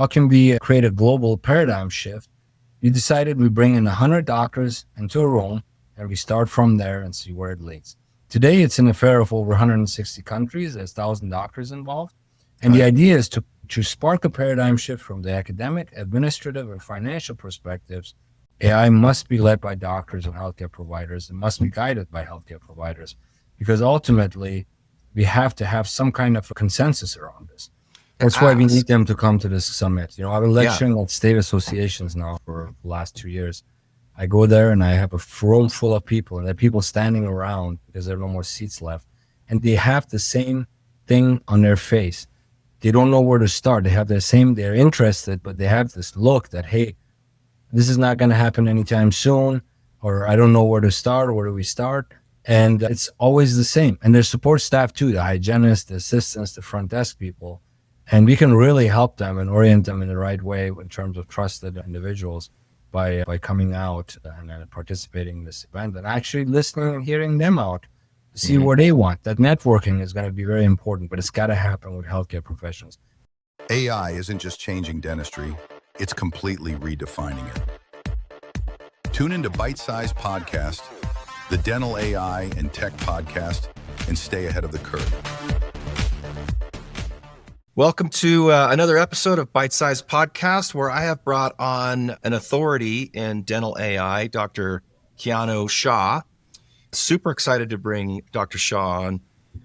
how can we create a global paradigm shift? We decided we bring in 100 doctors into a room and we start from there and see where it leads. Today, it's an affair of over 160 countries. There's 1,000 doctors involved. And the idea is to spark a paradigm shift from the academic, administrative, and financial perspectives. AI must be led by doctors and healthcare providers. It must be guided by healthcare providers, because ultimately we have to have some kind of a consensus around this. That's why we need them to come to this summit. You know, I've been lecturing at state associations now for the last 2 years. I go there and I have a room full of people, and there are people standing around because there are no more seats left. And they have the same thing on their face. They don't know where to start. They have they're interested, but they have this look that, hey, this is not going to happen anytime soon, or I don't know where to start, or where do we start? And it's always the same. And there's support staff too, the hygienists, the assistants, the front desk people. And we can really help them and orient them in the right way in terms of trusted individuals by coming out and participating in this event and actually listening and hearing them out to see what they want. That networking is going to be very important, but it's got to happen with healthcare professionals. AI isn't just changing dentistry, it's completely redefining it. Tune into Bite-Size Podcast, the dental AI and tech podcast, and stay ahead of the curve. Welcome to another episode of Bite-Size Podcast, where I have brought on an authority in dental AI, Dr. Kianor Shah. Super excited to bring Dr. Shah on.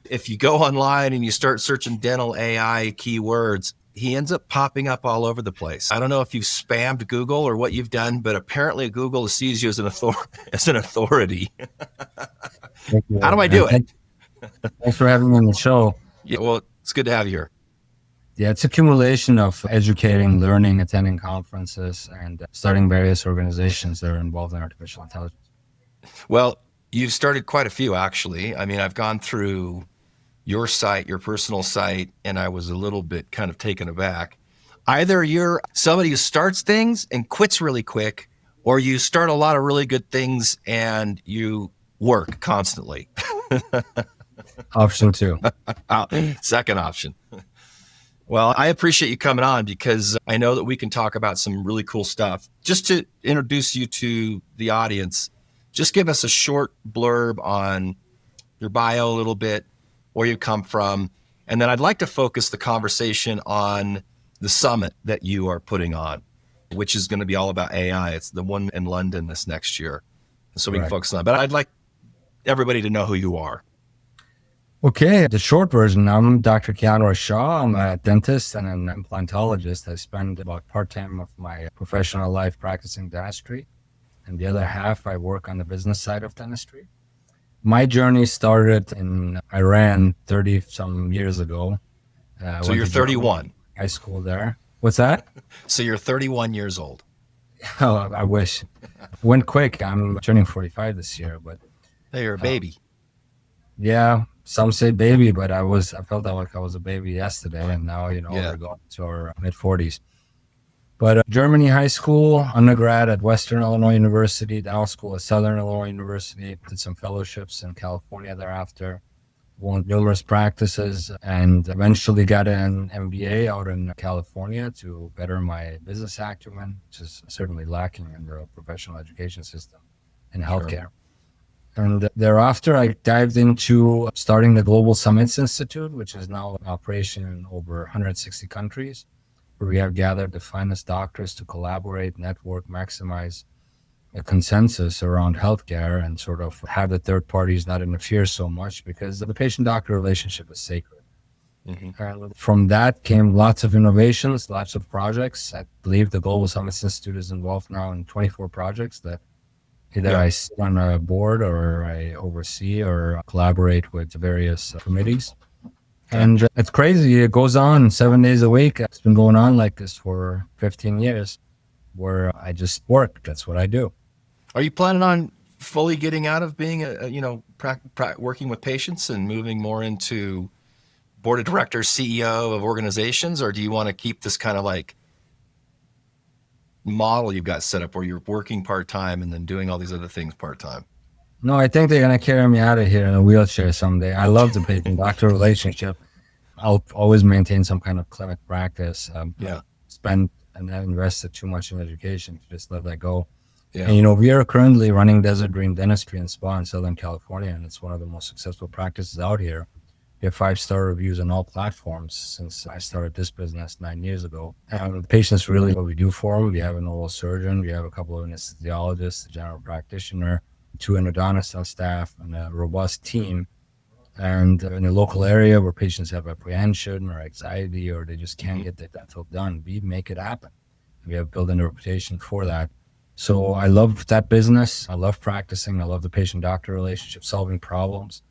If you go online and you start searching dental AI keywords, he ends up popping up all over the place. I don't know if you've spammed Google or what you've done, but apparently Google sees you as an authority. How do I do it? Thanks for having me on the show. Yeah, well, it's good to have you here. Yeah, it's accumulation of educating, learning, attending conferences, and starting various organizations that are involved in artificial intelligence. Well, you've started quite a few, actually. I mean, I've gone through your site, your personal site, and I was a little bit kind of taken aback. Either you're somebody who starts things and quits really quick, or you start a lot of really good things and you work constantly. Option two. Second option. Well, I appreciate you coming on because I know that we can talk about some really cool stuff. Just to introduce you to the audience, just give us a short blurb on your bio a little bit, where you come from, and then I'd like to focus the conversation on the summit that you are putting on, which is going to be all about AI. It's the one in London this next year. So we can focus on that. But I'd like everybody to know who you are. Okay, the short version, I'm Dr. Kianor Shah. I'm a dentist and an implantologist. I spend about part-time of my professional life practicing dentistry, and the other half I work on the business side of dentistry. My journey started in Iran 30-some years ago. So you're 31. High school there. What's that? So you're 31 years old. Oh, I wish. Went quick. I'm turning 45 this year, but... Hey, you're a baby. Yeah, some say baby, but I felt like I was a baby yesterday, and now, we're going to our mid-40s. But Germany high school, undergrad at Western Illinois University, dental school at Southern Illinois University, did some fellowships in California thereafter, won numerous practices, and eventually got an MBA out in California to better my business acumen, which is certainly lacking in the professional education system in healthcare. Sure. And thereafter, I dived into starting the Global Summits Institute, which is now in operation in over 160 countries, where we have gathered the finest doctors to collaborate, network, maximize a consensus around healthcare and sort of have the third parties not interfere so much, because the patient-doctor relationship is sacred. And from that came lots of innovations, lots of projects. I believe the Global Summits Institute is involved now in 24 projects that either I sit on a board or I oversee or collaborate with various committees. And it's crazy. It goes on 7 days a week. It's been going on like this for 15 years where I just work. That's what I do. Are you planning on fully getting out of being working with patients and moving more into board of directors, CEO of organizations? Or do you want to keep this kind of like model you've got set up where you're working part-time and then doing all these other things part-time? No, I think they're going to carry me out of here in a wheelchair someday. I love the patient-doctor relationship. I'll always maintain some kind of clinic practice. spent and invested too much in education to just let that go. Yeah. And, we are currently running Desert Dream Dentistry and Spa in Southern California, and it's one of the most successful practices out here. We have 5-star reviews on all platforms since I started this business 9 years ago. And the patients really what we do for them. We have an oral surgeon, we have a couple of anesthesiologists, a general practitioner, 2 endodontists on staff, and a robust team. And in a local area where patients have apprehension or anxiety or they just can't get their dental done, we make it happen. We have built a reputation for that. So I love that business. I love practicing. I love the patient-doctor relationship, solving problems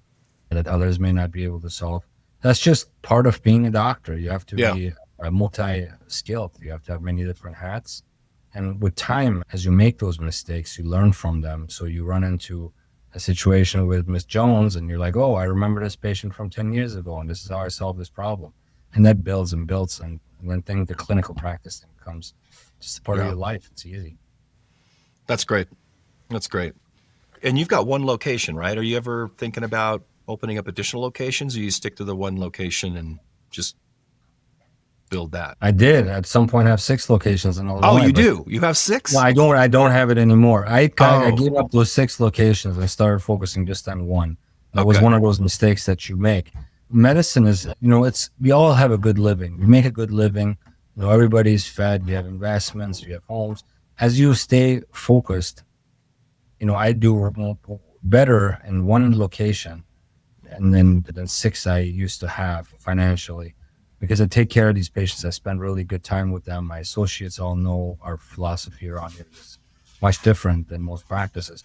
that others may not be able to solve. That's just part of being a doctor. You have to be multi-skilled. You have to have many different hats. And with time, as you make those mistakes, you learn from them. So you run into a situation with Miss Jones and you're like, oh, I remember this patient from 10 years ago and this is how I solved this problem. And that builds and builds. And then the clinical practice thing becomes just a part of your life. It's easy. That's great. That's great. And you've got one location, right? Are you ever thinking about opening up additional locations, or you stick to the one location and just build that? I did at some point have 6 locations in Illinois. Oh, you do? You have 6? Well, I don't have it anymore. I gave up those 6 locations and started focusing just on one. That was one of those mistakes that you make. Medicine is, we all have a good living. We make a good living. Everybody's fed. We have investments. We have homes. As you stay focused, I do better in one location and than 6 I used to have financially, because I take care of these patients. I spend really good time with them. My associates all know our philosophy around here is much different than most practices.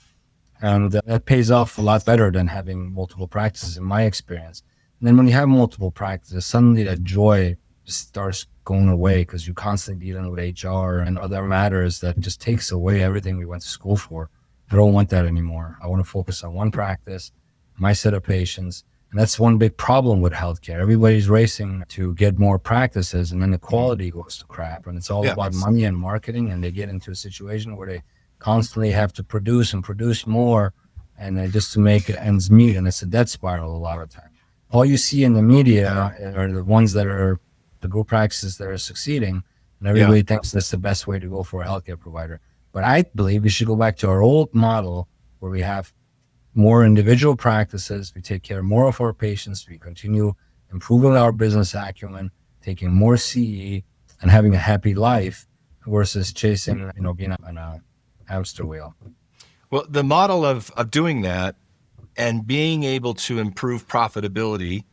And that pays off a lot better than having multiple practices in my experience. And then when you have multiple practices, suddenly that joy just starts going away because you're constantly dealing with HR and other matters that just takes away everything we went to school for. I don't want that anymore. I want to focus on one practice, my set of patients. And that's one big problem with healthcare. Everybody's racing to get more practices, and then the quality goes to crap. And it's all about money and marketing, and they get into a situation where they constantly have to produce and produce more, and just to make ends meet. And it's a death spiral a lot of time. All you see in the media are the ones that are the group practices that are succeeding, and everybody thinks that's the best way to go for a healthcare provider. But I believe we should go back to our old model where we have more individual practices, we take care more of our patients, we continue improving our business acumen, taking more CE, and having a happy life versus chasing, being on a hamster wheel. Well, the model of doing that and being able to improve profitability,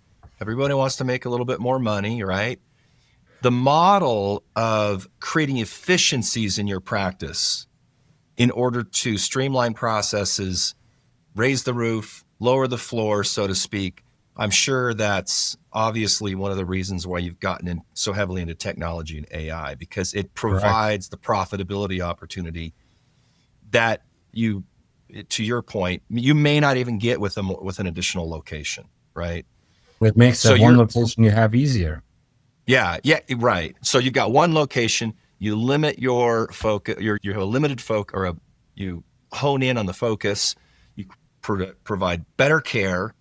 everybody wants to make a little bit more money, right? The model of creating efficiencies in your practice in order to streamline processes, raise the roof, lower the floor, so to speak. I'm sure that's obviously one of the reasons why you've gotten in so heavily into technology and AI, because it provides the profitability opportunity that you, to your point, you may not even get with an additional location, right? It makes that one location you have easier. Yeah, right. So you've got one location, you limit your focus, you have a limited focus, you hone in on the focus, you provide better care,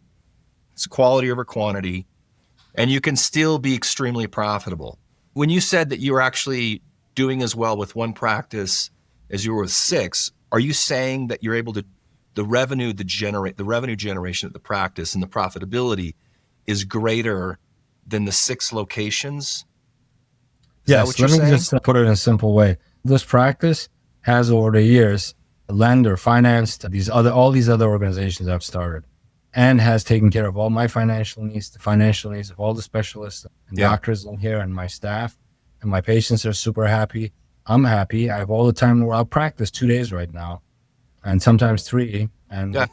it's quality over quantity, and you can still be extremely profitable. When you said that you were actually doing as well with one practice as you were with 6, are you saying that you're able to, the revenue generation of the practice and the profitability is greater than the 6 locations? Yes, let me just put it in a simple way. This practice has over the years lent or financed all these other organizations I've started, and has taken care of all my financial needs, the financial needs of all the specialists and doctors in here and my staff, and my patients are super happy. I'm happy. I have all the time where I'll practice 2 days right now, and sometimes 3. And I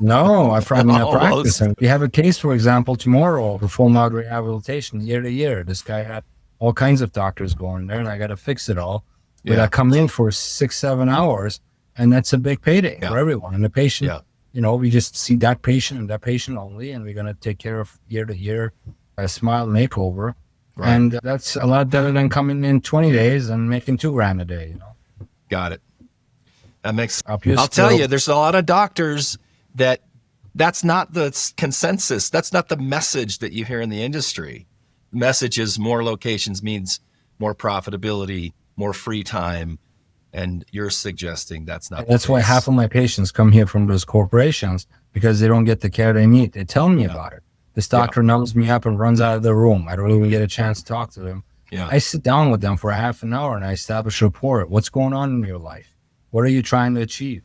practice. And we have a case, for example, tomorrow for full mouth rehabilitation year to year. This guy had all kinds of doctors going there, and I got to fix it all. But I come in for 6-7 hours, and that's a big payday for everyone. And the patient, we just see that patient and that patient only, and we're going to take care of year to year a smile makeover. Right. And that's a lot better than coming in 20 days and making $2,000 a day. Got it. That makes. I'll tell you, there's a lot of doctors that's not the consensus. That's not the message that you hear in the industry. The message is more locations means more profitability, more free time. And you're suggesting that's not And that's the why case. half of my patients come here from those corporations, because they don't get the care they need. They tell me about it. This doctor numbs me up and runs out of the room. I don't even get a chance to talk to them. Yeah. I sit down with them for a half an hour and I establish a rapport. What's going on in your life? What are you trying to achieve?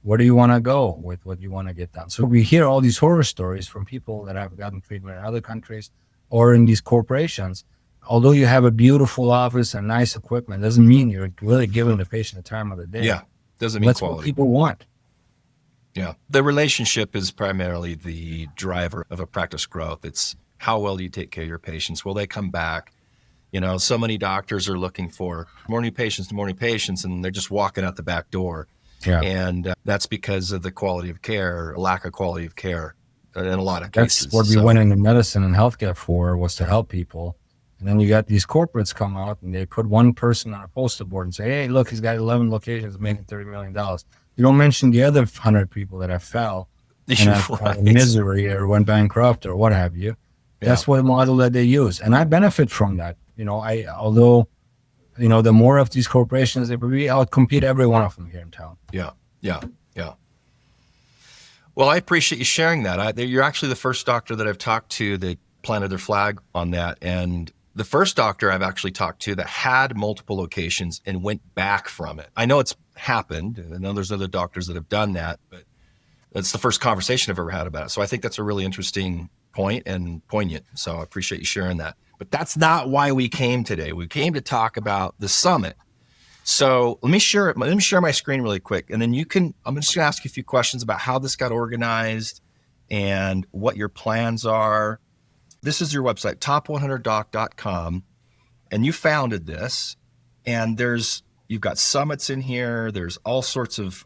Where do you want to go with what you want to get done? So we hear all these horror stories from people that have gotten treatment in other countries or in these corporations. Although you have a beautiful office and nice equipment, doesn't mean you're really giving the patient the time of the day. Yeah. Doesn't mean That's quality. what people want. Yeah. The relationship is primarily the driver of a practice growth. It's how well do you take care of your patients? Will they come back? You know, so many doctors are looking for more new patients, and they're just walking out the back door. Yeah. And that's because of the quality of care, lack of quality of care in a lot of That's cases. what we went into medicine and healthcare for, was to help people. And then you got these corporates come out and they put one person on a poster board and say, hey, look, he's got 11 locations making $30 million. You don't mention the other 100 people that have fell and have Right. misery or went bankrupt or what have you. That's what model that they use. And I benefit from that. You know, although, you know, the more of these corporations, they probably outcompete every one of them here in town. Yeah. Well, I appreciate you sharing that. You're actually the first doctor that I've talked to that planted their flag on that. And the first doctor I've actually talked to that had multiple locations and went back from it. I know it's happened. I know there's other doctors that have done that, but that's the first conversation I've ever had about it. So I think that's a really interesting point and poignant. So I appreciate you sharing that. But that's not why we came today. We came to talk about the summit. So let me share my screen really quick, and then I'm just going to ask you a few questions about how this got organized and what your plans are. This is your website, top100doc.com, and you founded this, and you've got summits in here. There's all sorts of,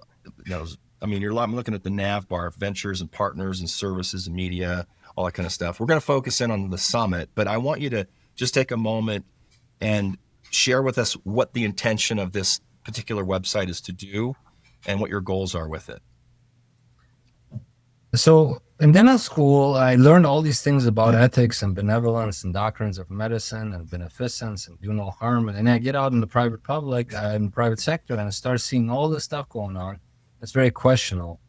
I'm looking at the nav bar, ventures and partners and services and media, all that kind of stuff. We're going to focus in on the summit, but I want you to just take a moment and share with us what the intention of this particular website is to do and what your goals are with it. So in dental school, I learned all these things about ethics and benevolence and doctrines of medicine and beneficence and do no harm. And then I get out in the private public, in the private sector, and I start seeing all this stuff going on. It's very questionable.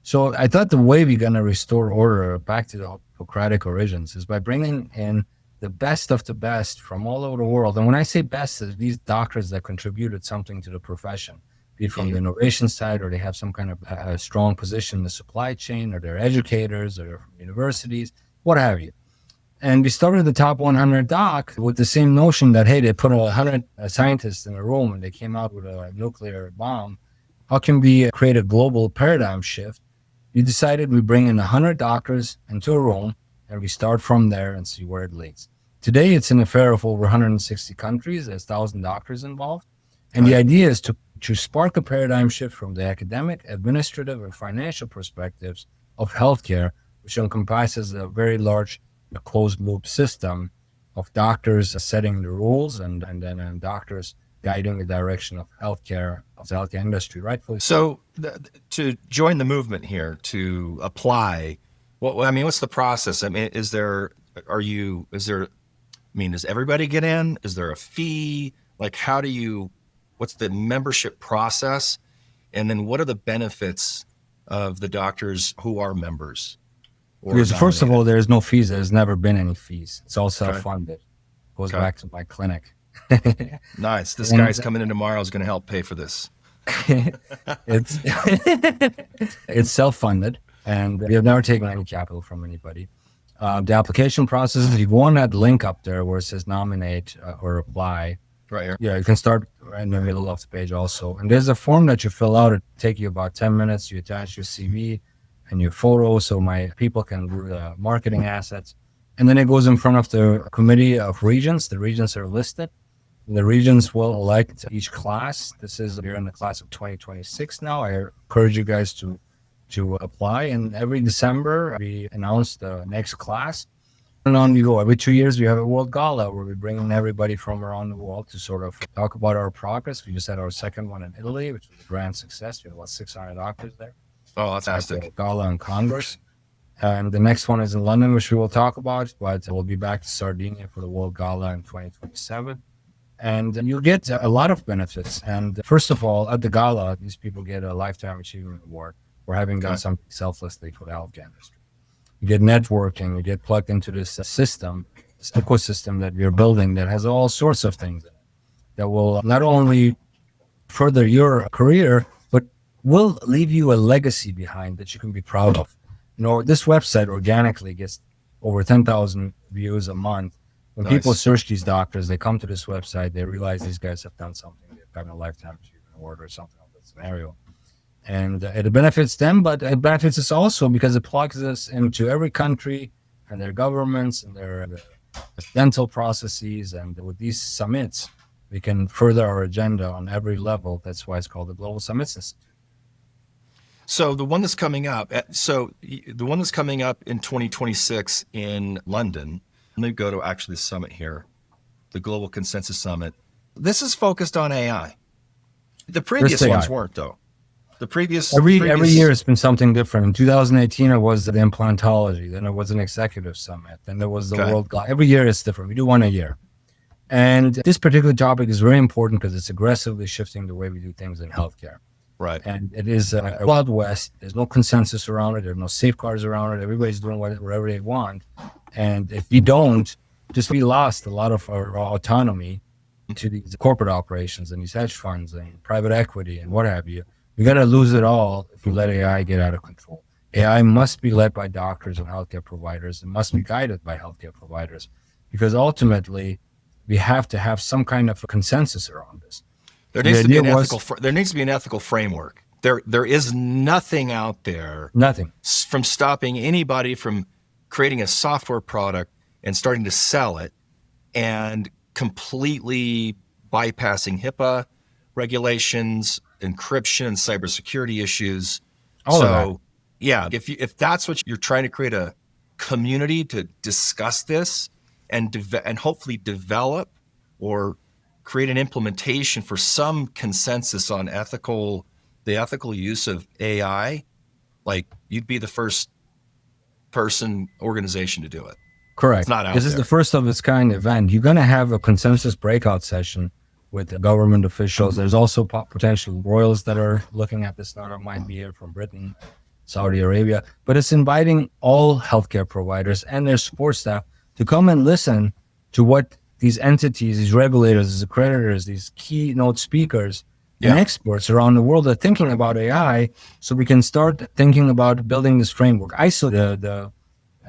So I thought the way we're going to restore order back to the Hippocratic origins is by bringing in the best of the best from all over the world. And when I say best, it's these doctors that contributed something to the profession, be it from the innovation side, or they have some kind of a strong position in the supply chain, or they're educators, or they're from universities, what have you. And we started the Top 100 Doc with the same notion that, hey, they put 100 scientists in a room and they came out with a nuclear bomb. How can we create a global paradigm shift? We decided we bring in 100 doctors into a room and we start from there and see where it leads. Today, it's an affair of over 160 countries. There's 1,000 doctors involved. And the idea is to spark a paradigm shift from the academic, administrative, and financial perspectives of healthcare, which encompasses a very large closed-loop system of doctors setting the rules and then doctors guiding the direction of healthcare, of the healthcare industry, rightfully. So to join the movement here, to apply, what's the process? Does everybody get in? Is there a fee? Like, what's the membership process? And then what are the benefits of the doctors who are members? Because first of all, there's no fees. There's never been any fees. It's all self-funded. Goes back to my clinic. Nice. This guy's coming in tomorrow is going to help pay for this. It's self-funded, and we have never taken any capital from anybody. The application process is, you go on that link up there where it says nominate or apply. Right here. Yeah, you can start in the middle of the page also. And there's a form that you fill out. It take you about 10 minutes. You attach your CV and your photo so my people can do the marketing assets. And then it goes in front of the committee of regents. The regents are listed. The regents will elect each class. You're in the class of 2026 now. I encourage you guys to apply. And every December, we announce the next class. And on we go. Every 2 years, we have a World Gala where we bring in everybody from around the world to sort of talk about our progress. We just had our second one in Italy, which was a grand success. We had about 600 doctors there. Oh, that's fantastic. Gala and Congress. And the next one is in London, which we will talk about, but we'll be back to Sardinia for the World Gala in 2027. And you'll get a lot of benefits. And first of all, at the gala, these people get a Lifetime Achievement Award for having done something selflessly for the healthcare industry. You get networking, you get plugged into this system, this ecosystem that you're building that has all sorts of things in it that will not only further your career, but will leave you a legacy behind that you can be proud of. This website organically gets over 10,000 views a month. When people search these doctors, they come to this website, they realize these guys have done something. They've gotten a Lifetime Achievement Award or something of that scenario. And it benefits them, but it benefits us also because it plugs us into every country and their governments and their dental processes. And with these summits, we can further our agenda on every level. That's why it's called the Global Summits Institute. So the one that's coming up, in 2026 in London, let me go to actually the summit here, the Global Consensus Summit. This is focused on AI. The previous ones weren't, though. Every year it's been something different. In 2018, it was the implantology. Then it was an executive summit. Then there was the world. Every year it's different. We do one a year. And this particular topic is very important because it's aggressively shifting the way we do things in healthcare. Right. And it is a Wild West. There's no consensus around it. There's no safeguards around it. Everybody's doing whatever they want. And if we don't, we lost a lot of our autonomy to these corporate operations and these hedge funds and private equity and what have you. We got to lose it all if we let AI get out of control. AI must be led by doctors and healthcare providers. It must be guided by healthcare providers because ultimately we have to have some kind of a consensus around this. There needs to be an ethical framework. There is nothing out there. Nothing. From stopping anybody from creating a software product and starting to sell it and completely bypassing HIPAA regulations, encryption, and cybersecurity issues. All of that. Yeah, if that's what you're trying to create a community to discuss this and hopefully develop or create an implementation for some consensus on the ethical use of AI, like you'd be the first organization to do it. Correct. It's not out This there. is the first of its kind event. You're going to have a consensus breakout session with the government officials. There's also potential royals that are looking at this startup, might be here from Britain, Saudi Arabia, but it's inviting all healthcare providers and their support staff to come and listen to what these entities, these regulators, these accreditors, these keynote speakers and experts around the world are thinking about AI, so we can start thinking about building this framework. ISO, the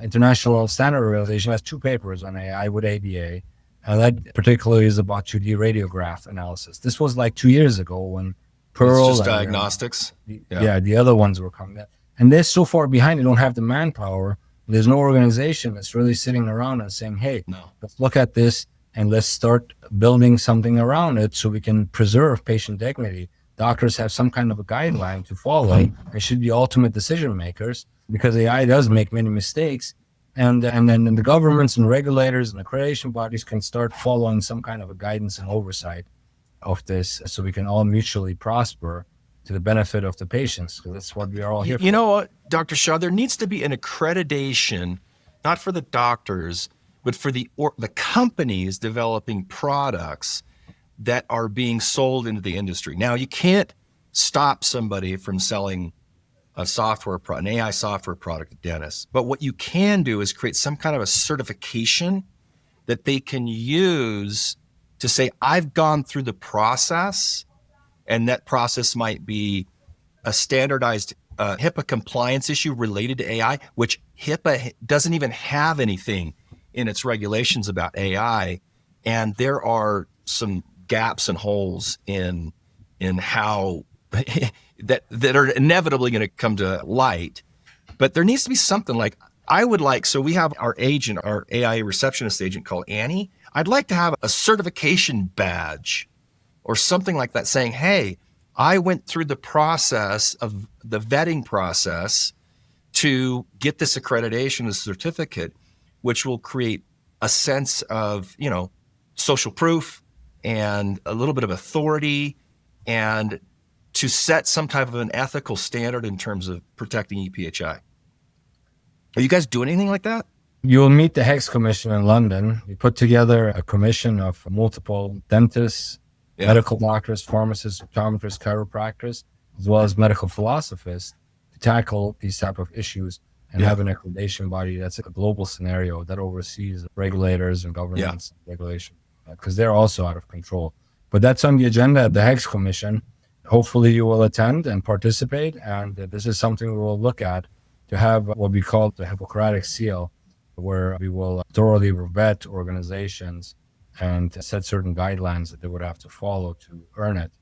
International Standard Organization, has 2 papers on AI with ADA, and that particularly is about 2D radiograph analysis. This was like 2 years ago when Pearl... It's just diagnostics. The other ones were coming. And they're so far behind, they don't have the manpower. There's no organization that's really sitting around and saying, hey, let's look at this and let's start building something around it so we can preserve patient dignity. Doctors have some kind of a guideline to follow. They should be ultimate decision makers because AI does make many mistakes. And then the governments and regulators and accreditation bodies can start following some kind of a guidance and oversight of this so we can all mutually prosper to the benefit of the patients. Because that's what we are all here for. You know what, Dr. Shah, there needs to be an accreditation, not for the doctors, but for the companies developing products that are being sold into the industry. Now, you can't stop somebody from selling an AI software product to dentists, but what you can do is create some kind of a certification that they can use to say, I've gone through the process, and that process might be a standardized HIPAA compliance issue related to AI, which HIPAA doesn't even have anything in its regulations about AI, and there are some gaps and holes in how that are inevitably going to come to light. But there needs to be something like, so we have our agent, our AI receptionist agent called Annie. I'd like to have a certification badge or something like that saying, hey, I went through the process of the vetting process to get this accreditation, this certificate, which will create a sense of, social proof and a little bit of authority, and to set some type of an ethical standard in terms of protecting EPHI. Are you guys doing anything like that? You'll meet the HEX Commission in London. We put together a commission of multiple dentists, medical doctors, pharmacists, optometrists, chiropractors, as well as medical philosophists to tackle these type of issues and have an accreditation body that's a global scenario that oversees regulators and governments regulation, because they're also out of control. But that's on the agenda at the HEX Commission. Hopefully you will attend and participate. And this is something we will look at to have what we call the Hippocratic Seal, where we will thoroughly vet organizations and set certain guidelines that they would have to follow to earn it.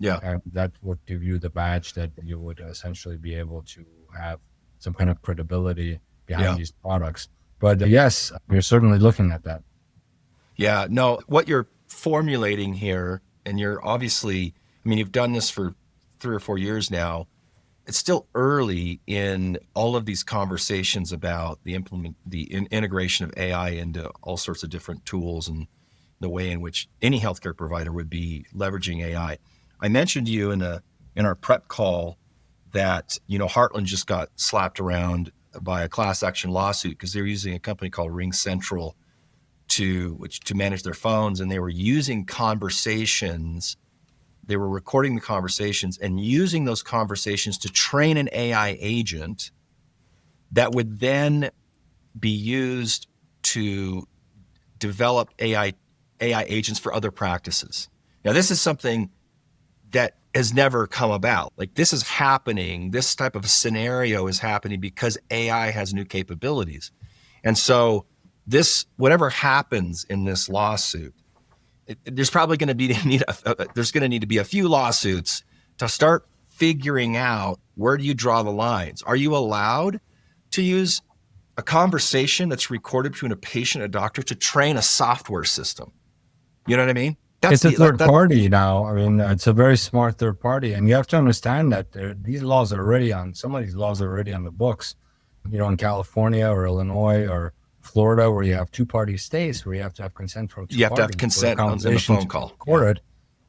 And that would give you the badge that you would essentially be able to have some kind of credibility behind these products. But yes, we're certainly looking at that. Yeah, no, what you're formulating here, and you're obviously, I mean, you've done this for 3 or 4 years now. It's still early in all of these conversations about the integration of AI into all sorts of different tools and the way in which any healthcare provider would be leveraging AI. I mentioned to you in our prep call that, Heartland just got slapped around by a class action lawsuit because they're using a company called Ring Central to manage their phones, and they were using conversations. They were recording the conversations and using those conversations to train an AI agent that would then be used to develop AI agents for other practices. Now, this is something that has never come about. Like, this is happening. This type of scenario is happening because AI has new capabilities. And so whatever happens in this lawsuit, there's probably going to be there's going to need to be a few lawsuits to start figuring out, where do you draw the lines? Are you allowed to use a conversation that's recorded between a patient and a doctor to train a software system? You know what I mean? It's a third party now. I mean, it's a very smart third party, and you have to understand that these laws are already on. Some of these laws are already on the books. In California or Illinois or Florida, where you have two-party states, where you have to have consent from two parties. You have to have consent on the phone call.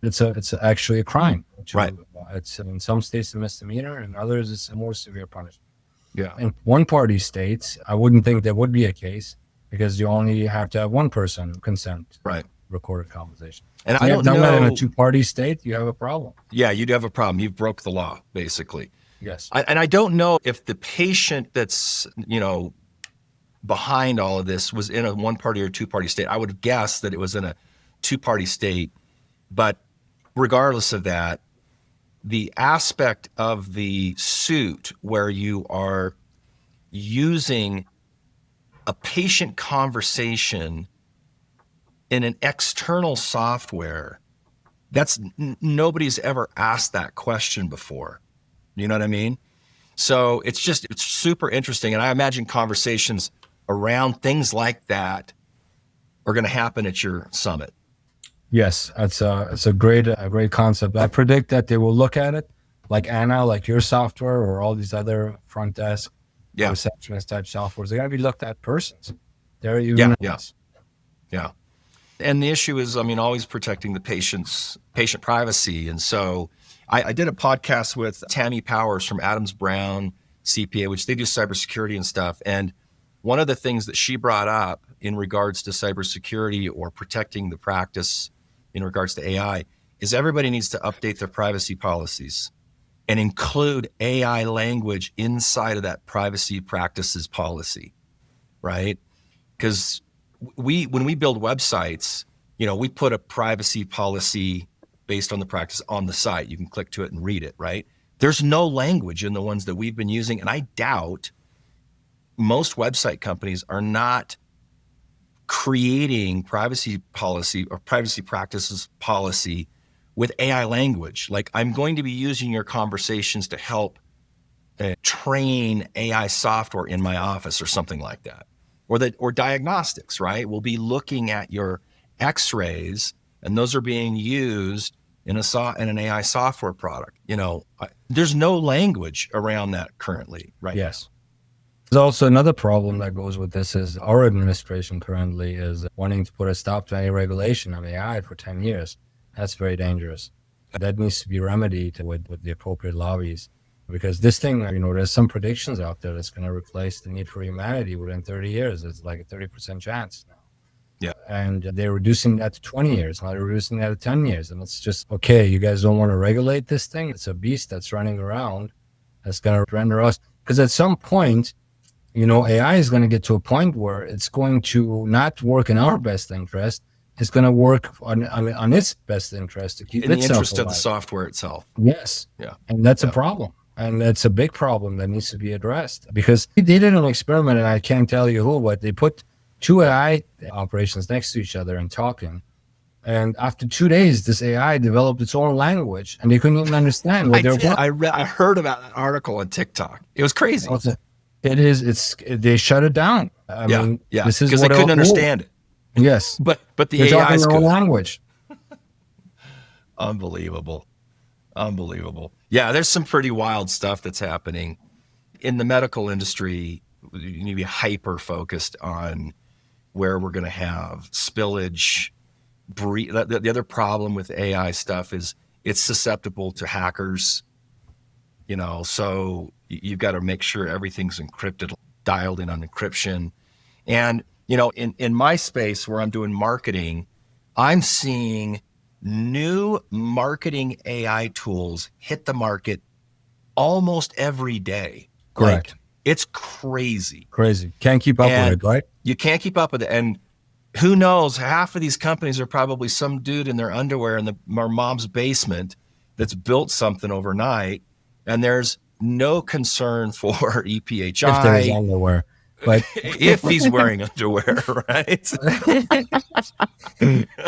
It's actually a crime. Right. It's in some states a misdemeanor, and others it's a more severe punishment. Yeah. In one-party states, I wouldn't think there would be a case, because you only have to have one person consent. Right. Recorded conversation. And I don't know that in a two-party state, you have a problem. Yeah, you do have a problem. You've broke the law, basically. Yes. And I don't know if the patient that's behind all of this was in a one-party or two-party state. I would guess that it was in a two-party state. But regardless of that, the aspect of the suit where you are using a patient conversation in an external software, that's nobody's ever asked that question before. You know what I mean? So it's super interesting. And I imagine conversations around things like that are going to happen at your summit. Yes, it's a great concept. I predict that they will look at it like Anna, like your software, or all these other front desk, receptionist type softwares. They're going to be looked at persons. They're even yeah. And the issue is, always protecting the patient privacy. And so I did a podcast with Tammy Powers from Adams Brown CPA, which they do cybersecurity and stuff. And one of the things that she brought up in regards to cybersecurity or protecting the practice in regards to AI is everybody needs to update their privacy policies and include AI language inside of that privacy practices policy, right? Because when we build websites, we put a privacy policy based on the practice on the site. You can click to it and read it, right? There's no language in the ones that we've been using, and I doubt most website companies are not creating privacy policy or privacy practices policy with AI language. Like, I'm going to be using your conversations to help train AI software in my office or something like that. Or diagnostics, right? We'll be looking at your X-rays, and those are being used in an AI software product. There's no language around that currently, right? Yes. There's also another problem that goes with this is our administration currently is wanting to put a stop to any regulation of AI for 10 years. That's very dangerous. That needs to be remedied with the appropriate lobbies. because this thing, there's some predictions out there that's going to replace the need for humanity within 30 years. It's like a 30% chance now. Yeah. And they're reducing that to 20 years. Now they're reducing that to 10 years. And it's just, okay, you guys don't want to regulate this thing? It's a beast that's running around that's going to render us. Because at some point, AI is going to get to a point where it's going to not work in our best interest. It's going to work on its best interest to keep in the itself interest alive. of the software itself. Yes. Yeah. And that's a problem. And it's a big problem that needs to be addressed, because they did an experiment, and I can't tell you who, but they put two AI operations next to each other and talking. And after 2 days, this AI developed its own language, and they couldn't even understand what they were talking. I heard about that article on TikTok. It was crazy. They shut it down. I mean, this is because they couldn't understand it. Yes. But the They're AI talking is their own language. Unbelievable. Yeah, there's some pretty wild stuff that's happening in the medical industry. You need to be hyper focused on where we're going to have spillage. The other problem with AI stuff is it's susceptible to hackers. So you've got to make sure everything's encrypted, dialed in on encryption. And in my space where I'm doing marketing, I'm seeing new marketing AI tools hit the market almost every day. Correct. Like, it's crazy. Can't keep up with it, right? You can't keep up with it. And who knows, half of these companies are probably some dude in their underwear in our mom's basement that's built something overnight. And there's no concern for EPHI. If there's underwear. But if he's wearing underwear, right?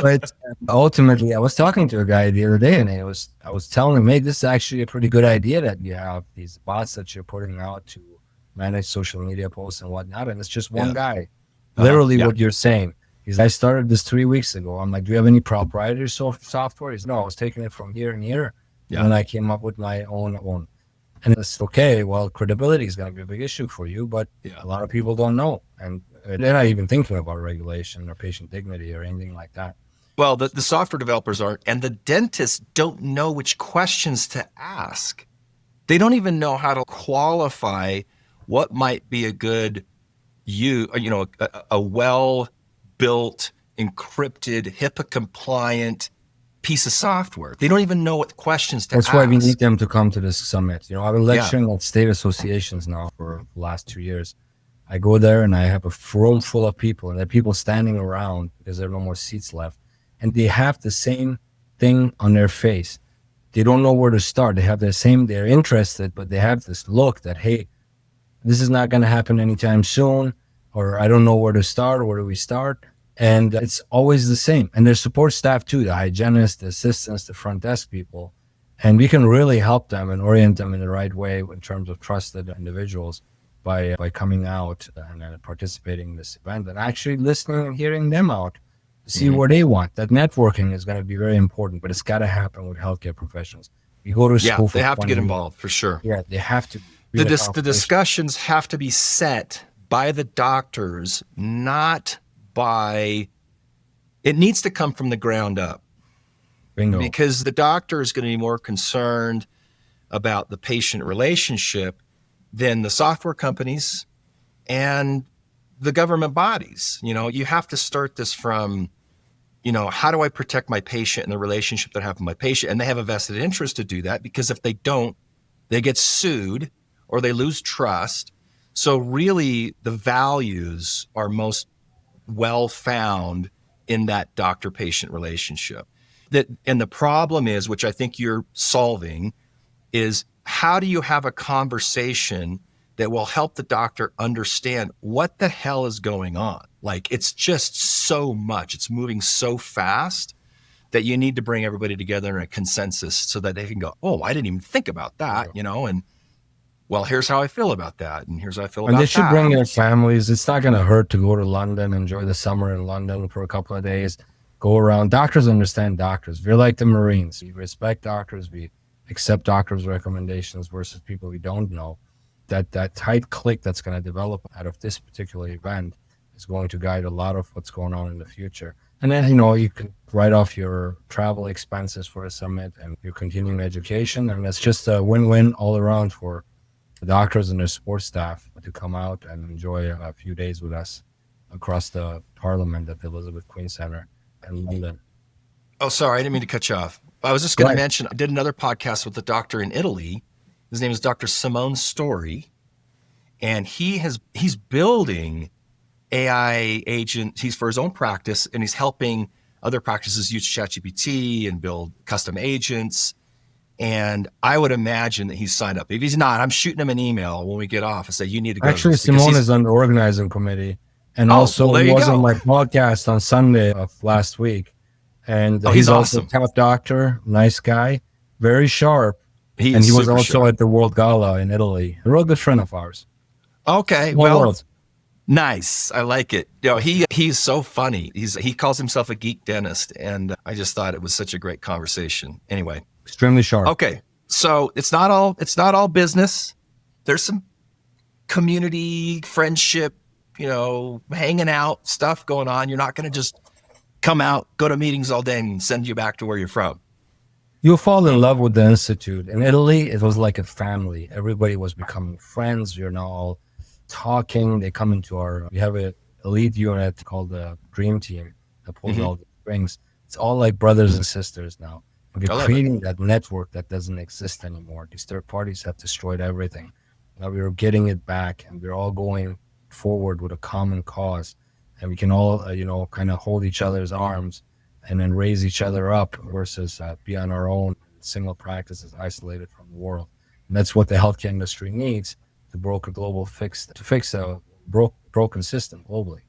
But ultimately, I was talking to a guy the other day, and I was telling him, hey, this is actually a pretty good idea that you have these bots that you're putting out to manage social media posts and whatnot. And it's just one guy. Literally what you're saying. I started this 3 weeks ago. I'm like, do you have any proprietary software? He's no, I was taking it from here and here. Yeah. And then I came up with my own. And it's okay. Well, credibility is going to be a big issue for you, but a lot of people don't know. And they're not even thinking about regulation or patient dignity or anything like that. Well, the software developers aren't, and the dentists don't know which questions to ask. They don't even know how to qualify what might be a good, a well-built, encrypted, HIPAA-compliant piece of software. They don't even know what questions to ask. That's why we need them to come to this summit. I've been lecturing at state associations now for the last 2 years. I go there and I have a room full of people, and there are people standing around because there are no more seats left. And they have the same thing on their face. They don't know where to start. They're interested, but they have this look that, hey, this is not going to happen anytime soon, or I don't know where to start, where do we start? And it's always the same. And there's support staff too, the hygienists, the assistants, the front desk people. And we can really help them and orient them in the right way in terms of trusted individuals by coming out and participating in this event and actually listening and hearing them out to see what they want. That networking is going to be very important, but it's got to happen with healthcare professionals. You go to school for they have to get involved for sure. Yeah, they have to. The discussions have to be set by the doctors, not by, it needs to come from the ground up. Bingo. Because the doctor is going to be more concerned about the patient relationship than the software companies and the government bodies. You have to start this from, how do I protect my patient and the relationship that I have with my patient? And they have a vested interest to do that, because if they don't, they get sued or they lose trust. So really the values are most well found in that doctor-patient relationship. And the problem is, which I think you're solving, is how do you have a conversation that will help the doctor understand what the hell is going on? Like, it's just so much. It's moving so fast that you need to bring everybody together in a consensus so that they can go, oh, I didn't even think about that, and well, here's how I feel about that, and here's how I feel about that. And they should bring their families. It's not going to hurt to go to London, enjoy the summer in London for a couple of days, go around. Doctors understand doctors. We're like the Marines. We respect doctors. We accept doctors' recommendations versus people we don't know. That tight clique that's going to develop out of this particular event is going to guide a lot of what's going on in the future. And then, you can write off your travel expenses for a summit and your continuing education. And that's just a win-win all around for the doctors and their support staff to come out and enjoy a few days with us across the Parliament at the Elizabeth Queen Center in London. Oh, sorry, I didn't mean to cut you off. I was just going to mention, I did another podcast with a doctor in Italy. His name is Dr. Simone Story, and he's building AI agent. He's for his own practice, and he's helping other practices use ChatGPT and build custom agents. And I would imagine that he's signed up. If he's not, I'm shooting him an email when we get off and say, you need to go. Actually, Simone is on the organizing committee. And also he was on my podcast on Sunday of last week. And he's awesome. Also a top doctor, nice guy, very sharp. And he was also sharp at the World Gala in Italy. A real good friend of ours. Okay, Small world. Nice. I like it. He's so funny. He calls himself a geek dentist, and I just thought it was such a great conversation. Anyway, extremely sharp. Okay, so it's not all business. There's some community, friendship, hanging out stuff going on. You're not going to just come out, go to meetings all day, and send you back to where you're from. You'll fall in love with the Institute. In Italy, it was like a family. Everybody was becoming friends. You're now all talking. They come into we have an elite unit called the Dream Team that pulls all the strings. It's all like brothers and sisters now. And we're creating that network that doesn't exist anymore. These third parties have destroyed everything. Now we're getting it back, and we're all going forward with a common cause. And we can all, kind of hold each other's arms and then raise each other up versus be on our own single practices isolated from the world. And that's what the healthcare industry needs to fix a broken system globally.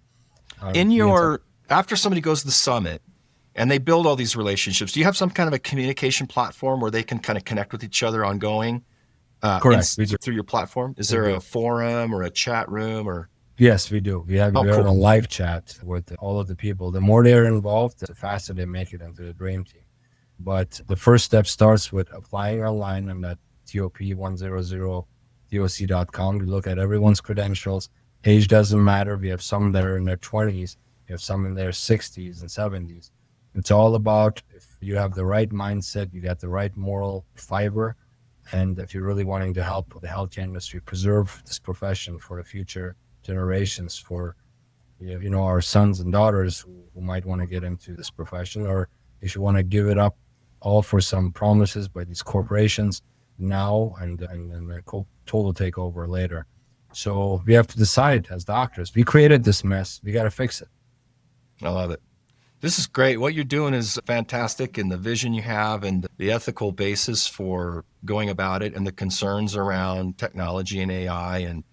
After somebody goes to the summit and they build all these relationships, do you have some kind of a communication platform where they can kind of connect with each other ongoing? Correct. Through your platform? Is there a forum or a chat room or? Yes, we do. We're on a live chat with all of the people. The more they're involved, the faster they make it into the Dream Team. But the first step starts with applying online on that TOP100doc.com. We look at everyone's credentials. Age doesn't matter. We have some that are in their 20s. We have some in their 60s and 70s. It's all about if you have the right mindset, you got the right moral fiber, and if you're really wanting to help the healthcare industry preserve this profession for the future generations, for our sons and daughters who might want to get into this profession, or if you want to give it up all for some promises by these corporations now and a total takeover later. So we have to decide as doctors. We created this mess. We got to fix it. I love it. This is great. What you're doing is fantastic, and the vision you have and the ethical basis for going about it and the concerns around technology and AI and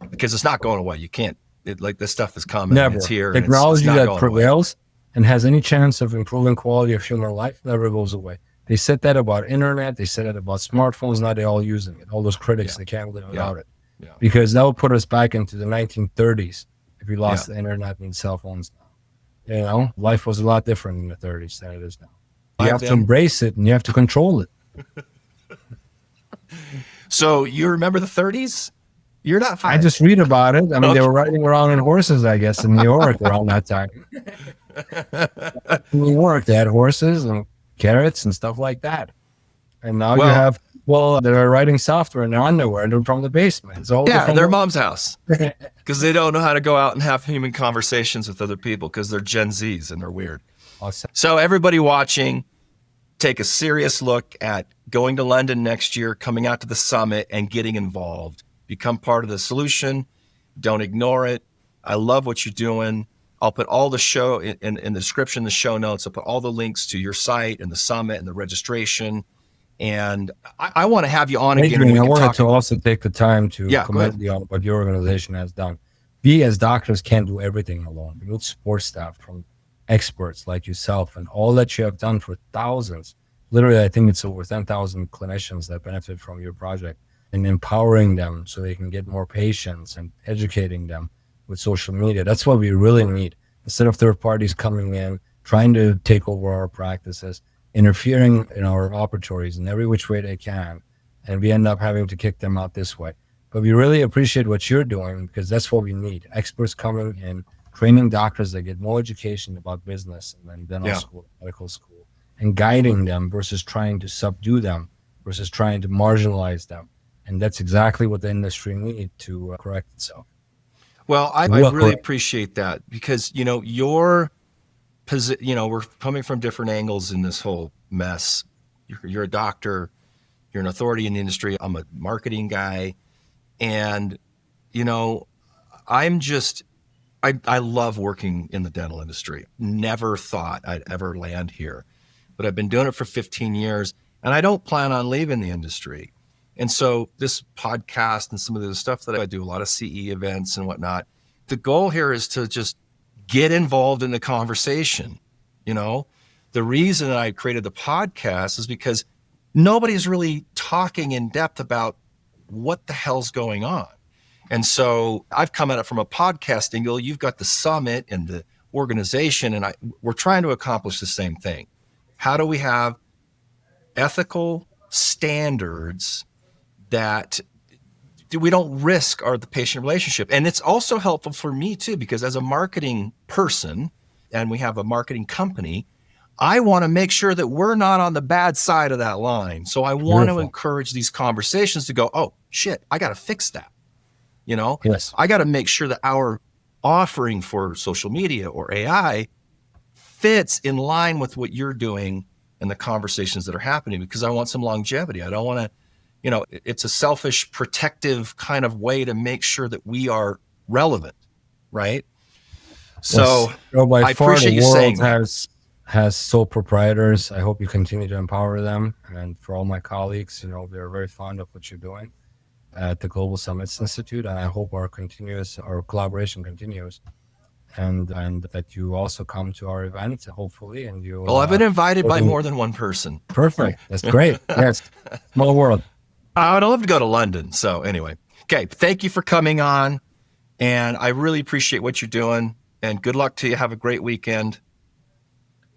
because it's not going away. You can't, this stuff is coming. Never. It's here. Technology that prevails and has any chance of improving quality of human life never goes away. They said that about internet. They said that about smartphones. Now they're all using it. All those critics, they can't live without it. Yeah. Because that will put us back into the 1930s if we lost the internet and cell phones now. Life was a lot different in the 30s than it is now. You have to embrace it and you have to control it. So you remember the 30s? You're not fine. I just read about it. I mean, they were riding around in horses, I guess, in New York around that time. In New York, they had horses and carrots and stuff like that. And now you have, they're writing software in their underwear and they're from the basement. It's all their mom's house. Because they don't know how to go out and have human conversations with other people because they're Gen Zs and they're weird. Awesome. So everybody watching, take a serious look at going to London next year, coming out to the summit and getting involved. Become part of the solution. Don't ignore it. I love what you're doing. I'll put all the show in the description, the show notes. I'll put all the links to your site and the summit and the registration. And I want to have you on again. Adrian, I wanted to also take the time to commend you on what your organization has done. We as doctors can't do everything alone. We need support staff from experts like yourself and all that you have done for thousands. Literally, I think it's over 10,000 clinicians that benefit from your project. And empowering them so they can get more patients and educating them with social media. That's what we really need. Instead of third parties coming in, trying to take over our practices, interfering in our operatories in every which way they can, and we end up having to kick them out this way. But we really appreciate what you're doing because that's what we need. Experts coming in training doctors that get more education about business and then dental school, medical school, and guiding them versus trying to subdue them, versus trying to marginalize them. And that's exactly what the industry needs to correct itself. Well, I really appreciate that, because, your position, we're coming from different angles in this whole mess. You're a doctor, you're an authority in the industry. I'm a marketing guy. And, I love working in the dental industry. Never thought I'd ever land here, but I've been doing it for 15 years and I don't plan on leaving the industry. And so this podcast and some of the stuff that I do, a lot of CE events and whatnot, the goal here is to just get involved in the conversation. The reason I created the podcast is because nobody's really talking in depth about what the hell's going on. And so I've come at it from a podcast angle. You've got the summit and the organization, and we're trying to accomplish the same thing. How do we have ethical standards that we don't risk the patient relationship? And it's also helpful for me too, because as a marketing person, and we have a marketing company, I want to make sure that we're not on the bad side of that line. So I want to encourage these conversations to go, oh shit, I got to fix that. Yes. I got to make sure that our offering for social media or AI fits in line with what you're doing and the conversations that are happening, because I want some longevity. I don't want to, it's a selfish, protective kind of way to make sure that we are relevant, right? So by I far, appreciate you saying that. Has sole proprietors. I hope you continue to empower them. And for all my colleagues, they're very fond of what you're doing at the Global Summits Institute. And I hope our collaboration continues. And that you also come to our event, hopefully. And you. Well, I've been invited by more than one person. Perfect. That's great. Yes. Small world. I would love to go to London. So anyway, okay. Thank you for coming on. And I really appreciate what you're doing. And good luck to you. Have a great weekend.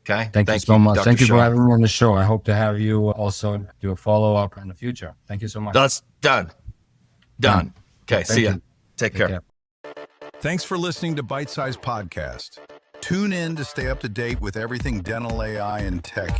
Okay. Thank you so much. Dr. Thank you for having me on the show. I hope to have you also do a follow-up in the future. Thank you so much. That's done. Okay. See ya. Take care. Thanks for listening to Bite Size Podcast. Tune in to stay up to date with everything dental AI and tech